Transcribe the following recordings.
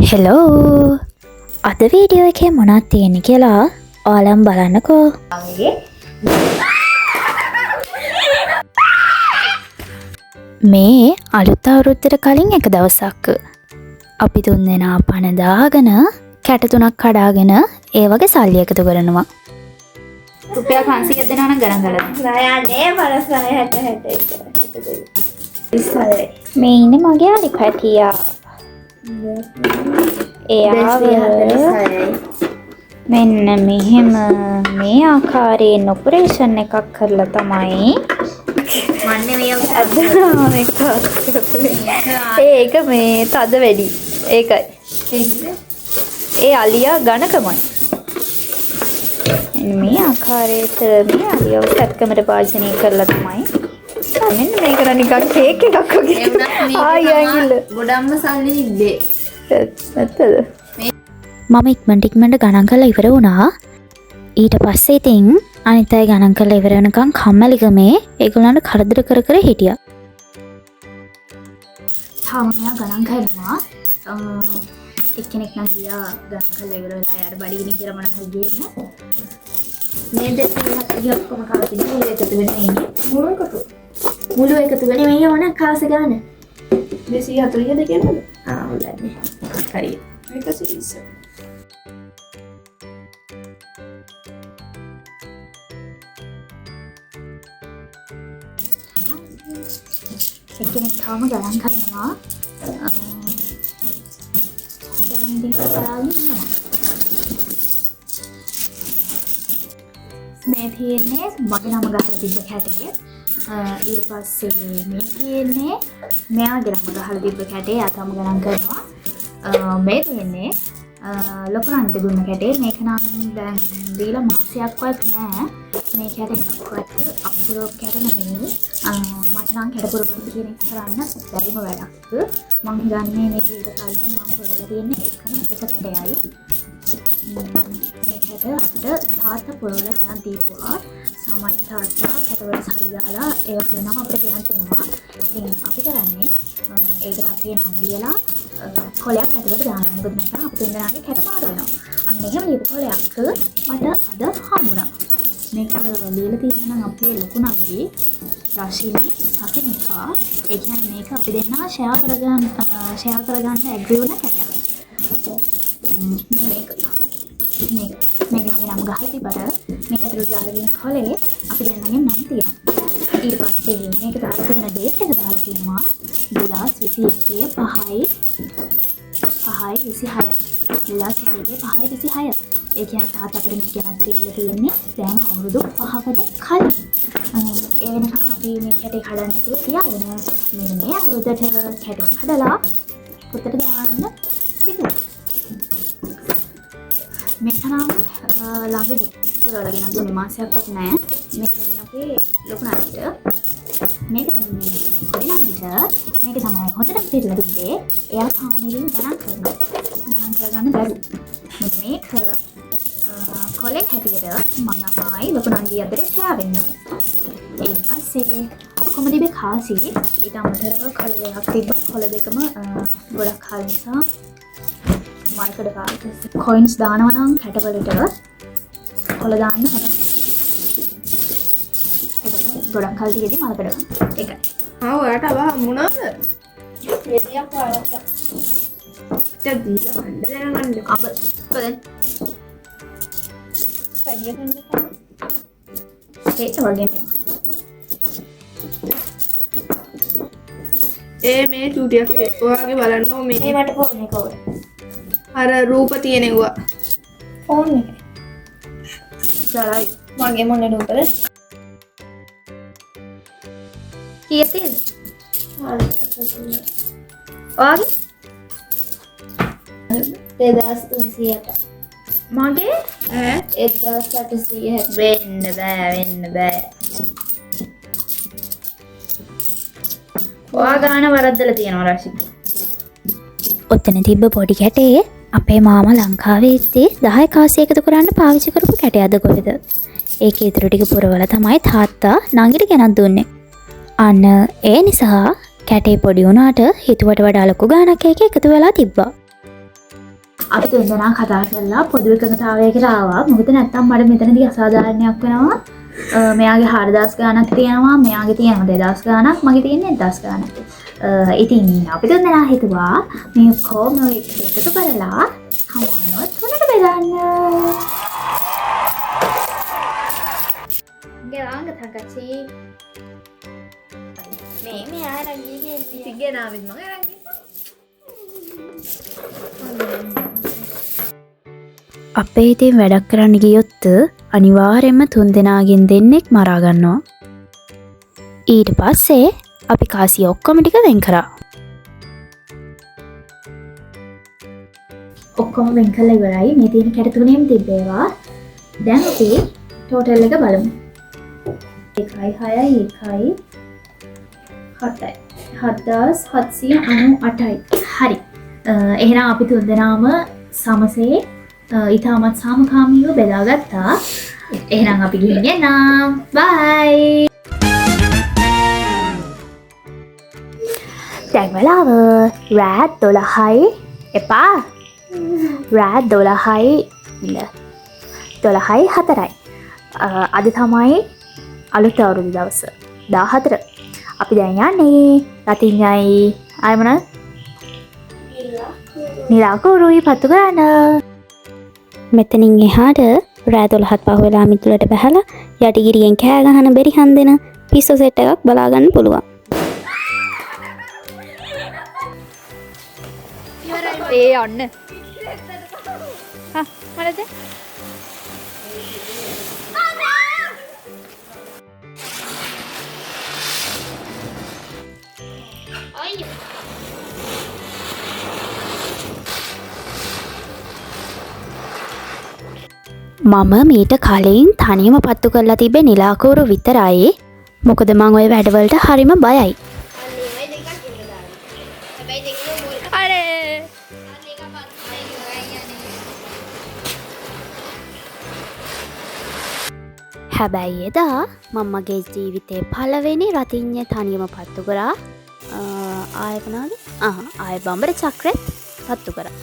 Hello අද video එකේ මොනවද තියෙන්නේ කියලා ඔයාලම බලන්නකෝ. මේ අලුත් අවුරුද්දට කලින් එක දවසක් අපි තුන්දෙනා පණ දාගෙන කැට තුනක් කඩාගෙන ඒ වගේ සල්ලි එකතු කරනවා. රුපියල් 500ක් දෙනවා නම් ගණන් කරලා. නෑ බලස් 60 මේ ඉන්නේ මගේ අලි පැටියා. එයාව මෙන්න මෙහෙම මේ ආකාරයෙන් ඔපරේෂන් එකක් කරලා තමයි මන්නේ මේ ඒක මේ තද වැඩි. ඒකයි. ඒ අලියා ඝනකමයි. මේ ආකාරයට මේ අලියව සත්කමට භාජනය කරලා තමයි මෙන්න මේක නිකන් කේක් එකක් වගේ. ගොඩක්ම සල්ලි ඉද්දේ. ඇත්තද? මම ඉක්මනට ගණන් කරලා ඉවර වුණා. ඊට පස්සේ ඉතින් අනිත් අය ගණන් කරලා ඉවර වෙනකන් කම්මැලිකමේ ඒගොල්ලන්ට කරදර කර කර හිටියා. තාම මෙයා ගණන් කරනවා. එක්කෙනෙක් නම් ගියා ගණන් කරලා ඉවර වෙලා යාර බඩගිනි කියලා මොනවා හරි ගේන්න. මේ දෙකේ ඔක්කොම කවදින මුළු එකතු වෙන්නේ ඉන්නේ. මුළු එකතු වෙන්නේ මේ ඕන කාස ගන්න. 240ද කියනද? හොඳයි. හරි. මේක සිරිස. එක්කෙනෙක් තාම ගණන් කරනවා. මේ තියෙන්නේ මගේ නම ගහලා තිබ්බ කැටේ. ඊට පස්සේ මේ තියෙන්නේ මෙයාගේ නම ගහලා තිබ්බ කැටේ. ආතම ගණන් කරනවා. මේ තියෙන්නේ ලොකු නන්ට දුන්න කැටේ. මේක නම් දැන් දීලා මාසයක්වත් නෑ. මේ කැටේක්වත් අපුරෝ කැට නෙමෙයි. මට නම් කැට පුරවන්න කියන එක කරන්න බැරිම වැඩක්. මං හිතන්නේ මේක ඊට කලින් මම පුරවලා තියෙන්නේ එක කැටයයි. මේ කැට අපිට තාත්තා පුරවලා ගෙනත් දීපුවා. සාමාන්‍ය තාත්තා කැටවල සල්ලි දාලා ඒක වෙනම අපිට ගෙනත් දෙනවා. ඉතින් අපි කරන්නේ ඒකට අපේ නම ලියලා කොලයක් ඇතුළට දානවා. මොකද නැත්නම් අපිට ඉඳලාගේ කැට පාර වෙනවා. අන්න එහෙම ලියපු කොලයක් මට අද හම්බුණා. මේක ලියලා තියෙන නම් අපේ ලොකු නංගි රශිනි සකිනිකා. ඒ කියන්නේ මේක අපි දෙන්නා ෂෙයා කරගන්න ඇග්‍රී වුණ කැටයක්. මේක මගේ නම ගහලා තිබ්බට මේක ඇතුළට දාලා තියෙන කොලේ අපි දෙන්නගේ නම් තියෙනවා. ඊට පස්සේ මේක දාලා තියෙන ඩේට් එක දාලා තියෙනවා 2021 ඒ කියන්නේ තාත්තා අපිට මේක ගෙනත් දීලා තියෙන්නේ දැන් අවුරුදු 5කට කලින්. ඒ වෙනකන් අපි මේ කැටේ හදන්න නැතුව තියාගෙන මෙන්න මේ අවුරුද්දට කැටේ හදලා පොතට දාන්න හිතුවා. මේක නම් ළඟදී පුරවලා ගෙනත් දුන්නේ මාසයක්වත් නැහැ. මේක අපේ ලොකු නංගිට මේක තමයි පොඩි නංගිට මේක තමයි හොඳට පිළිලා දුන්නේ. එයා තාමීලින් ගණන් කරනවා. ගණන් කරගන්න බැරි. මේක කොලෙක් හැටියට මම ආයි ලොකු නංගි අතරේ ෂෙයා වෙන්න ඕනේ. ඊට පස්සේ ඔක්කොම තිබේ කාසි. ඊට අමතරව කොල දෙකක් තිබ්බා. කොල දෙකම ගොඩක් කාල නිසා මාර්කඩ් කාඩ් කොයින්ස් දානවා නම් කැටවලට කොල දාන්න හොඳයි. ගොඩක් කල් තියෙදි මල් කඩවන්න. ඒකයි. ඔයාලට අව හම්බුණාද? මෙදියා පාරක්. දීලා කන්න දැනගන්න. අබ කොහෙන්ද? පඩිය කන්න තමයි. ඒක වගේ මේවා. මේ චූටියක් ඔයාගේ බලන්නකො මේ. මට ෆෝන් එක ඕන. අර රූප තියෙනවා. ෆෝන් එක. සරයි. මගේ මොනේ රූපද? කීයක් තියෙනවද? ඔයාගේ 2360. මගේ 1860. වෙන්න බෑ. ඔයා ගාන වරද්දලා තියෙනවා රාශික. ඔතන තිබ්බ පොඩි කැටේ අපේ මාමා ලංකාවේ ඉද්දී 10 කාසි එකතු කරන්න පාවිච්චි කරපු කැටයක්ද කොහෙද? ඒකේ ඉතුරු ටික පුරවලා තමයි තාත්තා නංගිට ගෙනත් දුන්නේ. අන්න ඒ නිසා කැටේ පොඩි වුණාට හිතුවට වඩා ලොකු ගාණක් එකතු වෙලා තිබ්බා. අපි දෙන්නා කතා කරලා පොදු එකඟතාවයකට ආවා. මොකද නැත්තම් මට මෙතනදී අසාධාරණයක් වෙනවා. මෙයාගේ 4000 ගාණක් තියෙනවා, මෙයාගේ තියෙනවා 2000 ගාණක්, මගේ තියෙන්නේ 1000 ගාණක්. ඉතින් අපි දෙන්නා හිතුවා මේ කොහොම එකතු කරලා හමුවනොත් තුනට බෙදන්න. ගෙවාංග තකචි මේ ආරංගිගේ සිගෙනාවිත් මම ආරංගි අපේ ඉතින් වැඩක් කරන්න ගියොත් අනිවාර්යයෙන්ම 3 දෙනාගෙන් දෙන්නෙක් මරා ගන්නවා. ඊට පස්සේ අපි කාසිය ඔක්කොම ටික වෙන් කරා. ඔක්කොම වෙන් කරලා ඉවරයි. මේ තියෙන කැට තුනේම තිබ්බේවා. දැන් අපි ටෝටල් එක බලමු. 1 6 1 7යි 7798යි. හරි. එහෙනම් අපි තුන් දෙනාම සමසේ ඊටමත් සාමකාමීව බෙදාගත්තා. එහෙනම් අපි ගිහින් එන්නම්. බයි. දැන් වෙලාව රාත් 12යි. එපා. රාත් 12යි 4යි. අද තමයි අලුත් අවුරුදු දවස 14. අපි දැන් යන්නේ රතිඤ්ඤයි ආයමන නිරාකෝරුයි පත්තු කරන්න. මෙතනින් එහාට රෑ 12ත් පහ වෙලා මිතුලට බහැලා යටිගිරියෙන් කෑ ගහන බෙරි හන්දෙන පිස්සෝ සෙට් එකක් බලා ගන්න පුළුවන්. ඒ යන්න. හා මොනද? මම මීට කලින් තනියම පත්තු කරලා තිබේ නිලාකෝරු විතරයි. මොකද මං ওই වැඩවලට හරිම බයයි. හැබැයි එදා මම මගේ ජීවිතේ පළවෙනි රතිඤ්ඤ තනියම පත්තු කරා. ආයෙ මොනවාද? ආයෙ බඹර චක්‍රෙත් පත්තු කරා.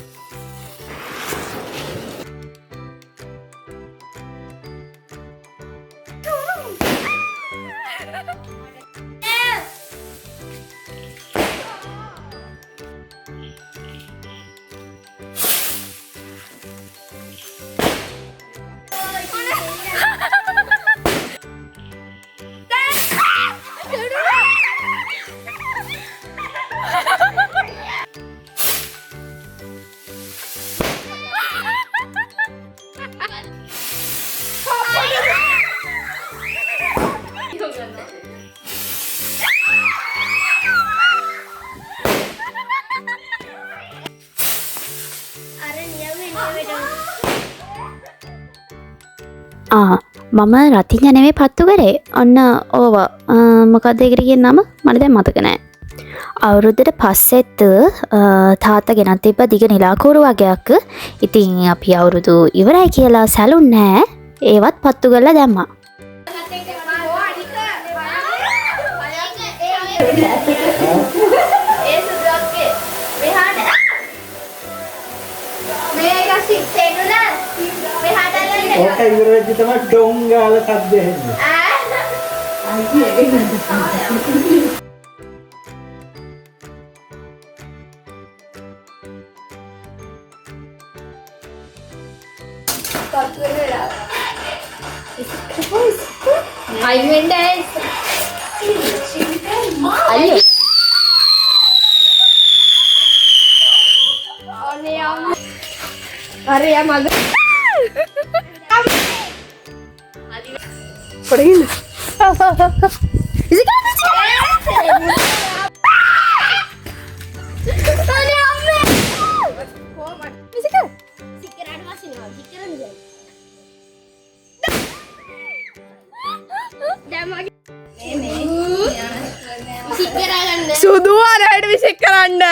මම රතිඤ්ඤ නෙමෙයි පත්තු කරේ. ඔන්න ඕව මොකක්ද ඒකට කියන නම මට දැන් මතක නෑ. අවුරුද්දට පස්සෙත් තාත්තා ගෙනත් තිබ්බ දිග නිලාකෝරු වගේක්. ඉතින් අපි අවුරුදු ඉවරයි කියලා සැලුන්නේ නෑ. ඒවත් පත්තු කරලා දැම්මා. ඕක ඉවර වෙච්ච තමයි ඩොං ගාලා සද්ද එන්නේ. අර යා මග පොඩින් සුදු අරයට විසික් කරන්න